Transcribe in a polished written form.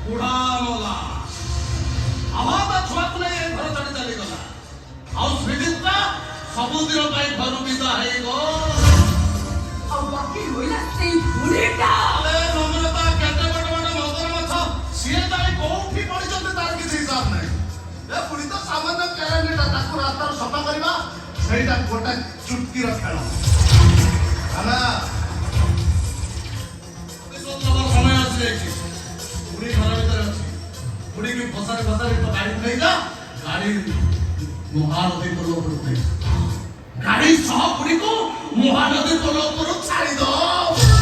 बुढ़ा मोला आवाज छुआ को नहीं घर चढ़ी चली गला आउ श्रीजिता सबुदिन पाई घर विदा है गो अब बाकी होइला से बुढ़ीटा अरे नम्रता केते बड़ बड़ मदर मछ सिए जाई कोठी पड़ी जते तार किछ हिसाब नहीं ए पुरी तो सामान्य कैलेंडर ताकू रास्ता सफा करबा सेटा गोटा चुटकी र खेल आना तो समय आसे पुरी घर भीतर अछि पुरी की फसारे फसारे तो गाड़ी नहीं जा गाड़ी महानदी को लोग रुकते गाड़ी सह पुरी को महानदी को लोग छाड़ी दो